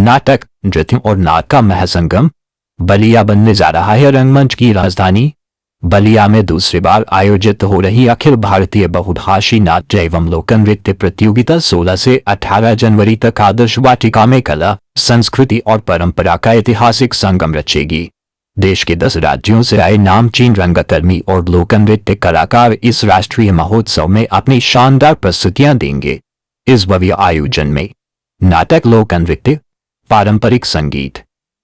नाटक, नृत्य और नाद का महासंगम बलिया बनने जा रहा है। रंगमंच की राजधानी बलिया में दूसरी बार आयोजित हो रही अखिल भारतीय बहुभाषी नाट्य एवं लोक नृत्य प्रतियोगिता 16 से 18 जनवरी तक आदर्श वाटिका में कला, संस्कृति और परंपरा का ऐतिहासिक संगम रचेगी। देश के 10 राज्यों से आए नामचीन रंगकर्मी और लोक नृत्य कलाकार इस राष्ट्रीय महोत्सव में अपनी शानदार प्रस्तुतियां देंगे। इस भव्य आयोजन में नाटक, लोक नृत्य, पारंपरिक संगीत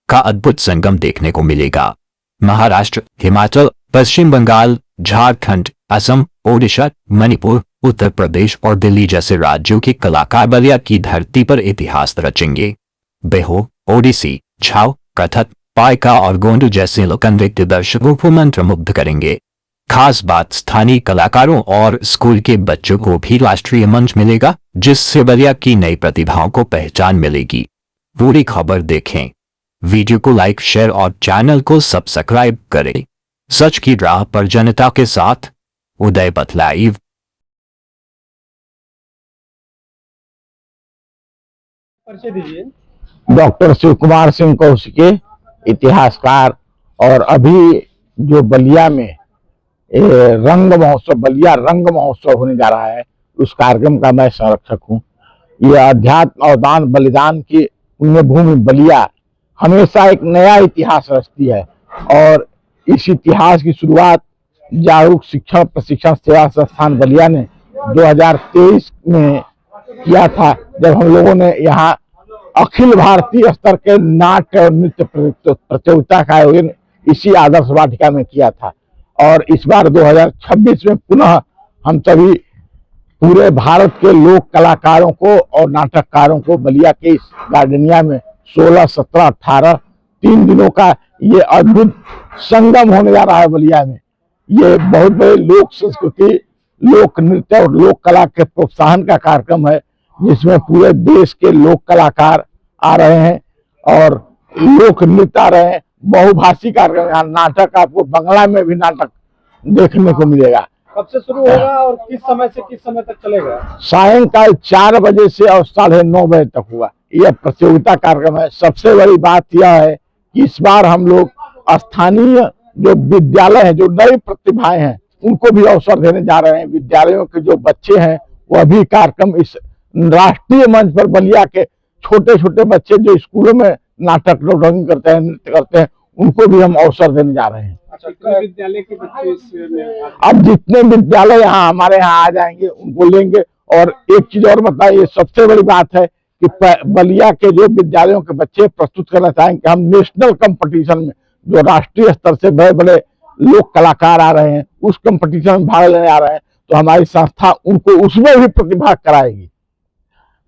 का अद्भुत संगम देखने को मिलेगा। महाराष्ट्र, हिमाचल, पश्चिम बंगाल, झारखंड, असम, ओडिशा, मणिपुर, उत्तर प्रदेश और दिल्ली जैसे राज्यों के कलाकार बलिया की धरती पर इतिहास रचेंगे। बेहो, ओडिसी, छाव, कथक, पाइका और गोंडू जैसे लोक नृत्य दर्शकों को मंत्रमुग्ध करेंगे। खास बात, स्थानीय कलाकारों और स्कूल के बच्चों को भी राष्ट्रीय मंच मिलेगा, जिससे बलिया की नई प्रतिभाओं को पहचान मिलेगी। पूरी खबर देखें, वीडियो को लाइक, शेयर और चैनल को सब्सक्राइब करें। सच की राह पर जनता के साथ, उदयपथ लाइव। परिचय दीजिए। डॉक्टर शिव कुमार सिंह कौशिकी, इतिहासकार, और अभी जो बलिया में रंग महोत्सव, बलिया रंग महोत्सव होने जा रहा है, उस कार्यक्रम का मैं संरक्षक हूँ। यह अध्यात्म और दान बलिदान की पुण्य भूमि बलिया हमेशा एक नया इतिहास रचती है, और इस इतिहास की शुरुआत जागरूक शिक्षण प्रशिक्षण सेवा संस्थान बलिया ने 2023 में किया था, जब हम लोगों ने यहाँ अखिल भारतीय स्तर के नाट्य और नृत्य प्रतियोगिता का आयोजन इसी आदर्श वाटिका में किया था। और इस बार 2026 में पुनः हम सभी पूरे भारत के लोक कलाकारों को और नाटककारों को बलिया के इस गार्डनिया में 16, 17, 18 3 दिनों का ये अद्भुत संगम होने जा रहा है। बलिया में ये बहुत बड़े लोक संस्कृति, लोक नृत्य और लोक कला के प्रोत्साहन का कार्यक्रम है, जिसमें पूरे देश के लोक कलाकार आ रहे हैं और लोक नृत्य आ रहे हैं। बहुभाषी कार्यक्रम, यहाँ नाटक, आपको बंगला में भी नाटक देखने को मिलेगा। कब से शुरू होगा और किस समय से किस समय तक चलेगा? सायंकाल 4 बजे से और 9:30 बजे तक हुआ। यह प्रतियोगिता कार्यक्रम है। सबसे बड़ी बात यह है कि इस बार हम लोग स्थानीय जो विद्यालय है, जो नई प्रतिभाएं हैं, उनको भी अवसर देने जा रहे हैं। विद्यालयों के जो बच्चे हैं वह भी कार्यक्रम इस राष्ट्रीय मंच पर, बलिया के छोटे छोटे बच्चे जो स्कूलों में नाटक ड्राइंग करते हैं, नृत्य करते हैं, उनको भी हम अवसर देने जा रहे हैं। अच्छा, विद्यालय के बच्चे इसमें अब जितने विद्यालय यहाँ हमारे यहाँ आ जाएंगे उनको लेंगे। और एक चीज और बताइए, सबसे बड़ी बात है कि बलिया के जो विद्यालयों के बच्चे प्रस्तुत करना चाहेंगे, हम नेशनल कंपटीशन में जो राष्ट्रीय स्तर से बड़े बड़े लोक कलाकार आ रहे हैं, उस कंपटीशन में भाग लेने आ रहे हैं, तो हमारी संस्था उनको उसमें भी प्रतिभाग कराएगी।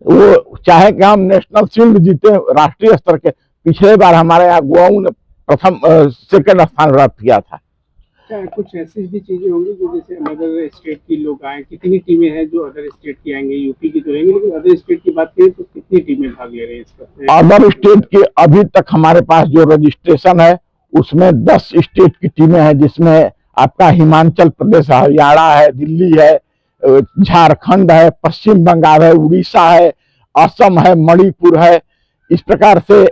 वो चाहे कि हम नेशनल शील्ड जीते राष्ट्रीय स्तर के, पिछले बार हमारे यहाँ गोवाऊ ने प्रथम सेकंड स्थान प्राप्त किया था। क्या कुछ ऐसी भी चीजें होंगी जो जैसे अदर स्टेट की लोग आए? कितनी टीमें हैं जो अदर स्टेट की आएंगे? यूपी की तो रहेंगी, लेकिन अदर स्टेट की बात करें तो कितनी टीमें भाग ले रही है इसका? अदर स्टेट के अभी तक हमारे पास जो रजिस्ट्रेशन है उसमें 10 स्टेट की टीमें हैं, जिसमें आपका हिमाचल प्रदेश, हरियाणा है, दिल्ली है, झारखंड है, पश्चिम बंगाल है, उड़ीसा है, असम है, मणिपुर है। इस प्रकार से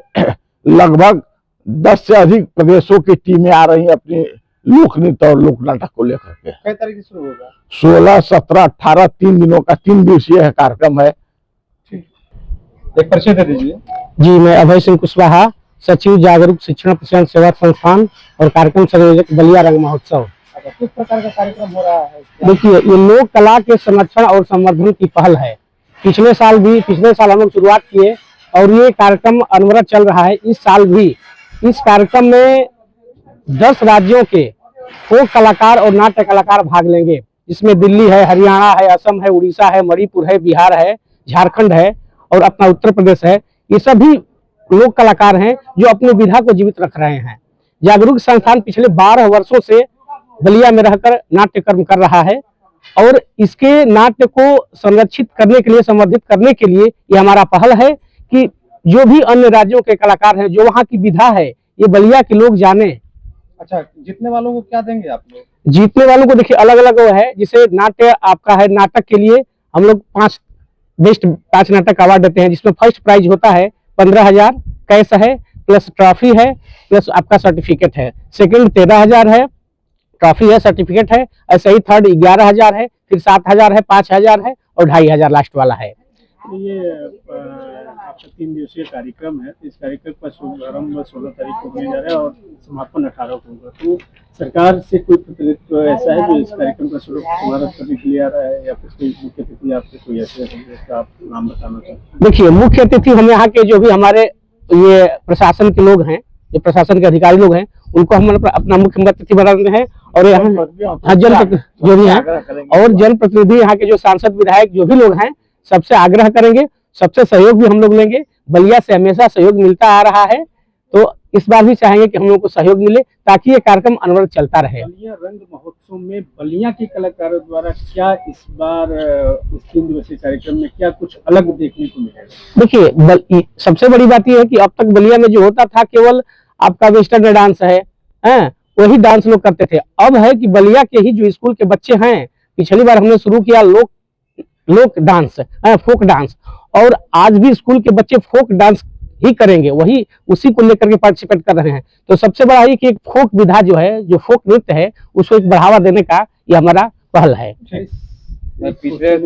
लगभग 10 से अधिक प्रदेशों की टीमें आ रही हैं अपनी लोक नृत्य और लोक नाटक को लेकर के। किस तारीख से शुरू होगा? 16, 17, 18 3 दिनों का 3 दिवसीय कार्यक्रम है। एक परिचय दे दीजिए। जी, मैं अभय सिंह कुशवाहा, सचिव जागरूक शिक्षण प्रशिक्षण सेवा संस्थान और कार्यक्रम संयोजक बलिया रंग महोत्सव। किस प्रकार का कार्यक्रम हो रहा है? देखिए, ये लोक कला के संरक्षण और संवर्धन की पहल है। पिछले साल हम लोग शुरुआत किए और ये कार्यक्रम अनवरत चल रहा है। इस साल भी इस कार्यक्रम में 10 राज्यों के फोक कलाकार और नाट्य कलाकार भाग लेंगे, जिसमें दिल्ली है, हरियाणा है, असम है, उड़ीसा है, मणिपुर है, बिहार है, झारखंड है और अपना उत्तर प्रदेश है। ये सभी लोक कलाकार हैं जो अपनी विधा को जीवित रख रहे हैं। जागरूक संस्थान पिछले 12 वर्षों से बलिया में रहकर नाट्य कर्म कर रहा है और इसके नाट्य को संरक्षित करने के लिए, संवर्धित करने के लिए ये हमारा पहल है कि जो भी अन्य राज्यों के कलाकार हैं, जो वहाँ की विधा है, ये बलिया के लोग जाने। अच्छा, जीतने वालों को क्या देंगे आप लोग? जीतने वालों को देखिए अलग अलग वो है, जिसे नाट्य आपका है, नाटक के लिए हम लोग 5 बेस्ट 5 नाटक अवार्ड देते हैं, जिसमें फर्स्ट प्राइज होता है 15,000, कैश है, प्लस ट्रॉफी है, प्लस आपका सर्टिफिकेट है। सेकंड 13,000 है, ट्रॉफी है, सर्टिफिकेट है। ऐसे ही थर्ड 11,000 है, फिर 7,000 है, 5,000 है और 2,500 लास्ट वाला है। तो ये आपका 3 दिवसीय कार्यक्रम है। इस कार्यक्रम का शुभारंभ 16 तारीख को होने जा रहा है और समापन 18 को होगा। तो सरकार से कोई प्रतिनिधित्व ऐसा है जो इस कार्यक्रम का शुभारंभ करने के लिए आ रहा है, या फिर कोई मुख्य अतिथि आपसे कोई ऐसे जिसका आप नाम बताना चाहते हैं? देखिए, मुख्य अतिथि हम यहाँ के जो भी हमारे ये प्रशासन के लोग हैं, जो प्रशासन के अधिकारी लोग हैं, उनको हम अपना मुख्य अतिथि बनाते हैं। और यहाँ जनप्रतिनिधि जो भी हैं और जनप्रतिनिधि यहाँ के जो सांसद विधायक जो भी लोग हैं, सबसे आग्रह करेंगे, सबसे सहयोग भी हम लोग लेंगे। बलिया से हमेशा सहयोग मिलता आ रहा है, तो इस बार भी चाहेंगे कि हम लोग को सहयोग मिले ताकि ये कार्यक्रम अनवरत चलता रहे। बलिया रंग महोत्सव में बलिया के कलाकारों द्वारा क्या इस बार इस 3 दिवसीय कार्यक्रम में क्या कुछ अलग देखने को मिलेगा? देखिए, सबसे बड़ी बात यह है कि अब तक बलिया में जो होता था केवल आपका वेस्टर्न डांस है, वही डांस लोग करते थे। अब है कि बलिया के ही जो स्कूल के बच्चे हैं, पिछली बार हमने शुरू किया लोक डांस, फोक डांस, और आज भी स्कूल के बच्चे फोक डांस ही करेंगे, वही उसी को लेकर के पार्टिसिपेट कर रहे हैं। तो सबसे बड़ा ये कि एक फोक विधा जो है, जो फोक नृत्य है, उसको एक बढ़ावा देने का ये हमारा पहल है। पिछले